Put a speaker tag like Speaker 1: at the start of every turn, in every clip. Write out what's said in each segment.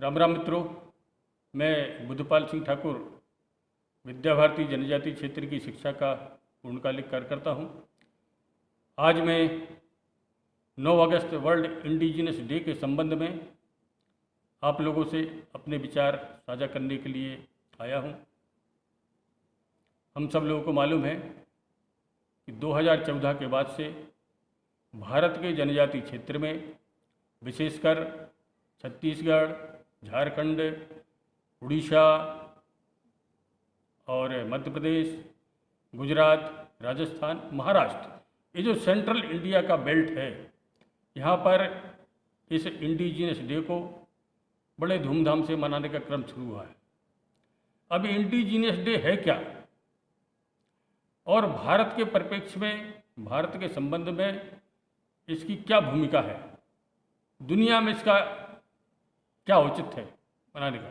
Speaker 1: राम राम मित्रों। मैं बुद्धपाल सिंह ठाकुर विद्या भारती जनजाति क्षेत्र की शिक्षा का पूर्णकालिक कार्यकर्ता हूँ। आज मैं 9 अगस्त वर्ल्ड इंडिजिनस डे के संबंध में आप लोगों से अपने विचार साझा करने के लिए आया हूँ। हम सब लोगों को मालूम है कि 2014 के बाद से भारत के जनजाति क्षेत्र में विशेषकर छत्तीसगढ़, झारखंड, उड़ीसा और मध्य प्रदेश, गुजरात, राजस्थान, महाराष्ट्र, ये जो सेंट्रल इंडिया का बेल्ट है, यहाँ पर इस इंडिजिनस डे को बड़े धूमधाम से मनाने का क्रम शुरू हुआ है। अब इंडिजिनस डे है क्या और भारत के परिप्रेक्ष्य में, भारत के संबंध में इसकी क्या भूमिका है, दुनिया में इसका क्या औचित्य है मनाने का।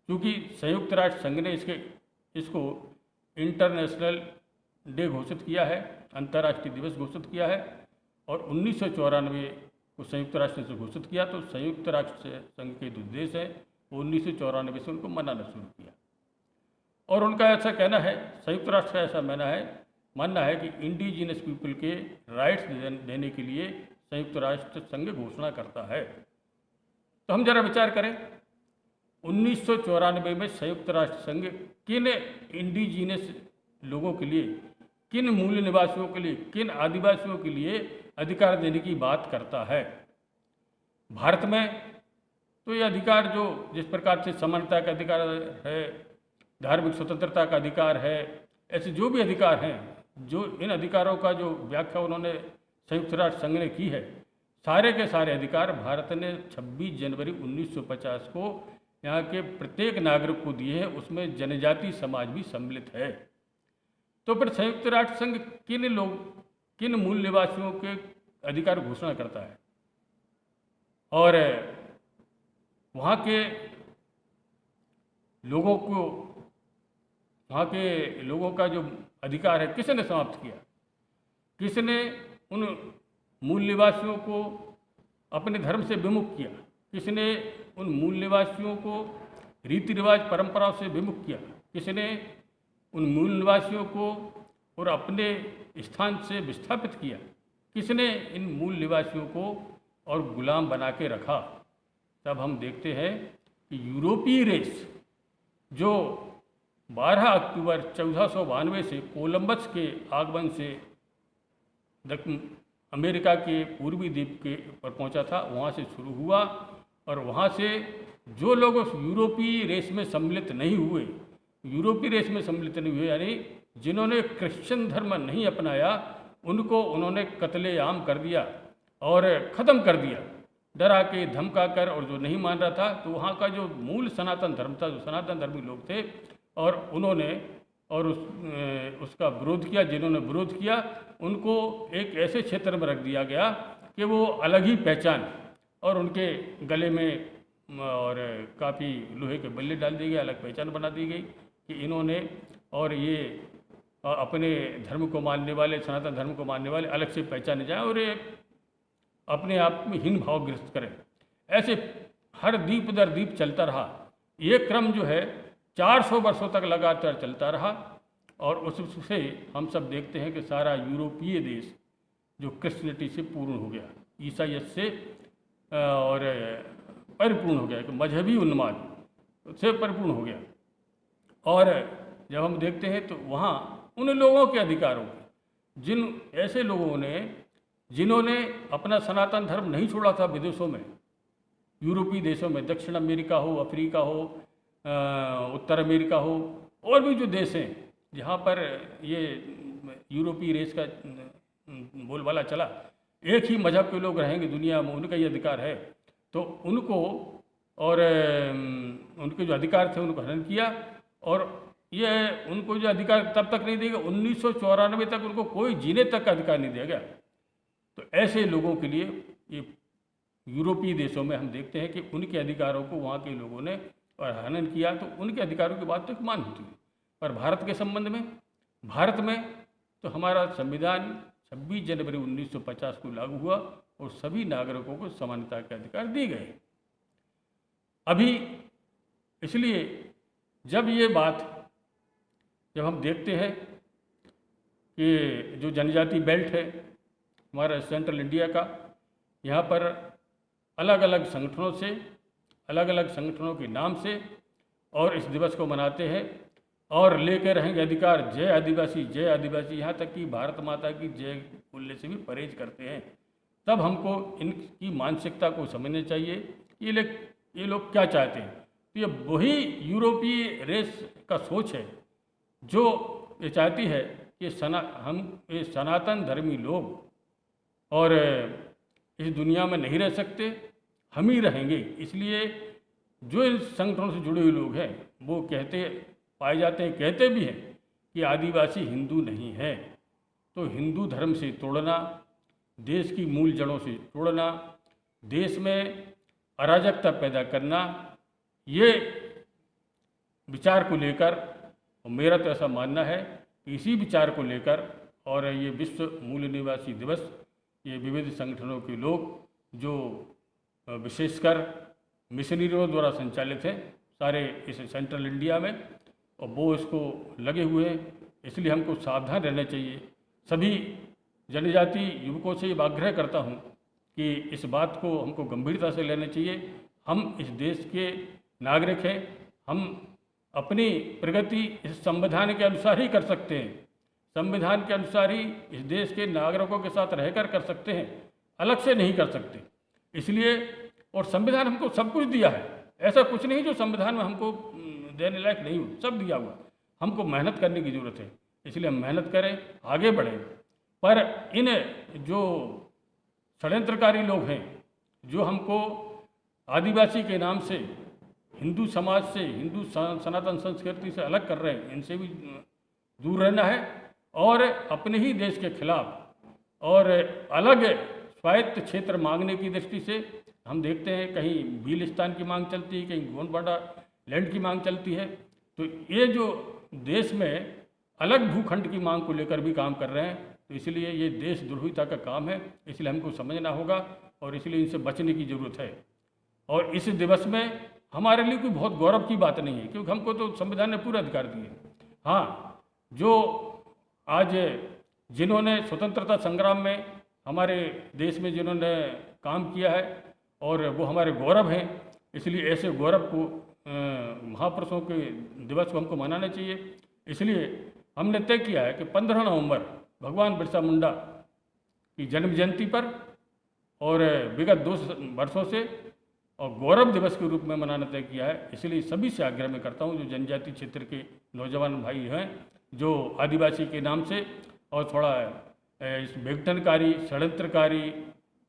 Speaker 1: क्योंकि संयुक्त राष्ट्र संघ ने इसको इंटरनेशनल डे घोषित किया है, अंतर्राष्ट्रीय दिवस घोषित किया है और 1994 को संयुक्त राष्ट्र से घोषित किया। तो संयुक्त राष्ट्र संघ के जो देश है वो 1994 से उनको मनाना शुरू किया और उनका ऐसा कहना है, संयुक्त राष्ट्र का ऐसा मानना है कि इंडिजिनस पीपल के राइट्स देने के लिए संयुक्त राष्ट्र संघ घोषणा करता है। तो हम जरा विचार करें, 1994 में संयुक्त राष्ट्र संघ किन इंडिजिनस लोगों के लिए, किन मूल निवासियों के लिए, किन आदिवासियों के लिए अधिकार देने की बात करता है। भारत में तो ये अधिकार जो जिस प्रकार से समानता का अधिकार है, धार्मिक स्वतंत्रता का अधिकार है, ऐसे जो भी अधिकार हैं, जो इन अधिकारों का जो व्याख्या उन्होंने संयुक्त राष्ट्र संघ ने की है, सारे के सारे अधिकार भारत ने 26 जनवरी 1950 को यहाँ के प्रत्येक नागरिक को दिए हैं। उसमें जनजाति समाज भी सम्मिलित है। तो फिर संयुक्त राष्ट्र संघ किन मूल निवासियों के अधिकार घोषणा करता है और वहाँ के लोगों का जो अधिकार है किसने समाप्त किया, किसने उन मूल निवासियों को अपने धर्म से विमुख किया, किसने उन मूल निवासियों को रीति रिवाज परंपराओं से विमुख किया, किसने उन मूल निवासियों को और अपने स्थान से विस्थापित किया, किसने इन मूल निवासियों को और गुलाम बना के रखा। तब हम देखते हैं कि यूरोपीय रेस जो 12 अक्टूबर 1492 से कोलंबस के आगमन से दक्षिण अमेरिका के पूर्वी द्वीप के पर पहुंचा था, वहां से शुरू हुआ और वहां से जो लोग उस यूरोपीय रेस में सम्मिलित नहीं हुए, यानी जिन्होंने क्रिश्चियन धर्म नहीं अपनाया, उनको उन्होंने कत्लेआम कर दिया और ख़त्म कर दिया, डरा के धमका कर। और जो नहीं मान रहा था, तो वहाँ का जो मूल सनातन धर्म था, जो सनातन धर्मी लोग थे, और उन्होंने और उसका विरोध किया। जिन्होंने विरोध किया उनको एक ऐसे क्षेत्र में रख दिया गया कि वो अलग ही पहचान, और उनके गले में और काफ़ी लोहे के बल्ले डाल दिए गए, अलग पहचान बना दी गई कि इन्होंने और ये अपने धर्म को मानने वाले, सनातन धर्म को मानने वाले अलग से पहचाने जाएं और ये अपने आप में हीन भाव ग्रस्त करें। ऐसे हर द्वीप दर द्वीप चलता रहा। ये क्रम जो है 400 वर्षों तक लगातार चलता रहा और उससे हम सब देखते हैं कि सारा यूरोपीय देश जो क्रिश्चियनिटी से पूर्ण हो गया, ईसाइयत से और परिपूर्ण हो गया, कि मजहबी उन्माद से परिपूर्ण हो गया। और जब हम देखते हैं तो वहाँ उन लोगों के अधिकारों को, ऐसे लोगों ने जिन्होंने अपना सनातन धर्म नहीं छोड़ा था विदेशों में, यूरोपीय देशों में, दक्षिण अमेरिका हो, अफ्रीका हो, उत्तर अमेरिका हो, और भी जो देश हैं जहाँ पर ये यूरोपीय रेस का बोलबाला चला, एक ही मजहब के लोग रहेंगे दुनिया में, उनका ये अधिकार है। तो उनको और उनके जो अधिकार थे उनको हनन किया और ये उनको जो अधिकार तब तक नहीं दिया, 1994 तक उनको कोई जीने तक का अधिकार नहीं दिया गया। तो ऐसे लोगों के लिए ये यूरोपीय देशों में हम देखते हैं कि उनके अधिकारों को वहाँ के लोगों ने और हनन किया, तो उनके अधिकारों की बात तो मान होती है। पर भारत के संबंध में, भारत में तो हमारा संविधान 26 जनवरी 1950 को लागू हुआ और सभी नागरिकों को समानता के अधिकार दिए गए। अभी इसलिए जब हम देखते हैं कि जो जनजाति बेल्ट है हमारा सेंट्रल इंडिया का, यहाँ पर अलग अलग संगठनों के नाम से और इस दिवस को मनाते हैं और लेकर रहेंगे अधिकार जय आदिवासी, यहाँ तक कि भारत माता की जय बोलने से भी परहेज करते हैं। तब हमको इनकी मानसिकता को समझना चाहिए, ये लोग क्या चाहते हैं। तो ये वही यूरोपीय रेस का सोच है जो ये चाहती है कि हम ये सनातन धर्मी लोग और इस दुनिया में नहीं रह सकते, हम ही रहेंगे। इसलिए जो इन संगठनों से जुड़े हुए लोग हैं वो कहते भी हैं कि आदिवासी हिंदू नहीं है। तो हिंदू धर्म से तोड़ना, देश की मूल जड़ों से तोड़ना, देश में अराजकता पैदा करना, ये विचार को लेकर, और मेरा तो ऐसा मानना है कि इसी विचार को लेकर और ये विश्व मूल निवासी दिवस, ये विविध संगठनों के लोग जो विशेषकर मिशनरियों द्वारा संचालित हैं सारे इस सेंट्रल इंडिया में, और वो इसको लगे हुए हैं। इसलिए हमको सावधान रहना चाहिए। सभी जनजाति युवकों से ये आग्रह करता हूँ कि इस बात को हमको गंभीरता से लेना चाहिए। हम इस देश के नागरिक हैं, हम अपनी प्रगति इस संविधान के अनुसार ही कर सकते हैं। संविधान के अनुसार ही इस देश के नागरिकों के साथ रहकर कर सकते हैं, अलग से नहीं कर सकते। इसलिए और संविधान हमको सब कुछ दिया है, ऐसा कुछ नहीं जो संविधान में हमको देने लायक नहीं हो, सब दिया हुआ। हमको मेहनत करने की ज़रूरत है, इसलिए हम मेहनत करें, आगे बढ़ें। पर इन जो षड्यंत्रकारी लोग हैं जो हमको आदिवासी के नाम से हिंदू समाज से, हिंदू सनातन संस्कृति से अलग कर रहे हैं, इनसे भी दूर रहना है। और अपने ही देश के खिलाफ और अलग स्वायत्त क्षेत्र मांगने की दृष्टि से हम देखते हैं कहीं भीलिस्तान की मांग चलती है, कहीं गोंडवाना लैंड की मांग चलती है। तो ये जो देश में अलग भूखंड की मांग को लेकर भी काम कर रहे हैं, तो इसलिए ये देशद्रोहिता का काम है। इसलिए हमको समझना होगा और इसलिए इनसे बचने की ज़रूरत है। और इस दिवस में हमारे लिए कोई बहुत गौरव की बात नहीं है, क्योंकि हमको तो संविधान ने पूरा अधिकार दिए। हाँ, जो आज जिन्होंने स्वतंत्रता संग्राम में हमारे देश में जिन्होंने काम किया है और वो हमारे गौरव हैं, इसलिए ऐसे गौरव को महापुरुषों के दिवस को हमको मनाना चाहिए। इसलिए हमने तय किया है कि 15 नवंबर भगवान बिरसा मुंडा की जन्म जयंती पर और विगत 2 वर्षों से और गौरव दिवस के रूप में मनाना तय किया है। इसलिए सभी से आग्रह में करता हूँ जो जनजाति क्षेत्र के नौजवान भाई हैं जो आदिवासी के नाम से और थोड़ा इस विघटनकारी, षड्यंत्रकारी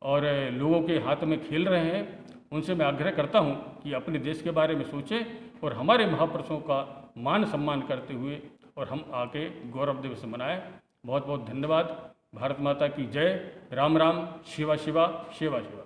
Speaker 1: और लोगों के हाथ में खेल रहे हैं, उनसे मैं आग्रह करता हूं कि अपने देश के बारे में सोचें और हमारे महापुरुषों का मान सम्मान करते हुए और हम आके गौरव दिवस मनाएं। बहुत बहुत धन्यवाद। भारत माता की जय। राम राम। शिवा शिवा। शिवा शिवा।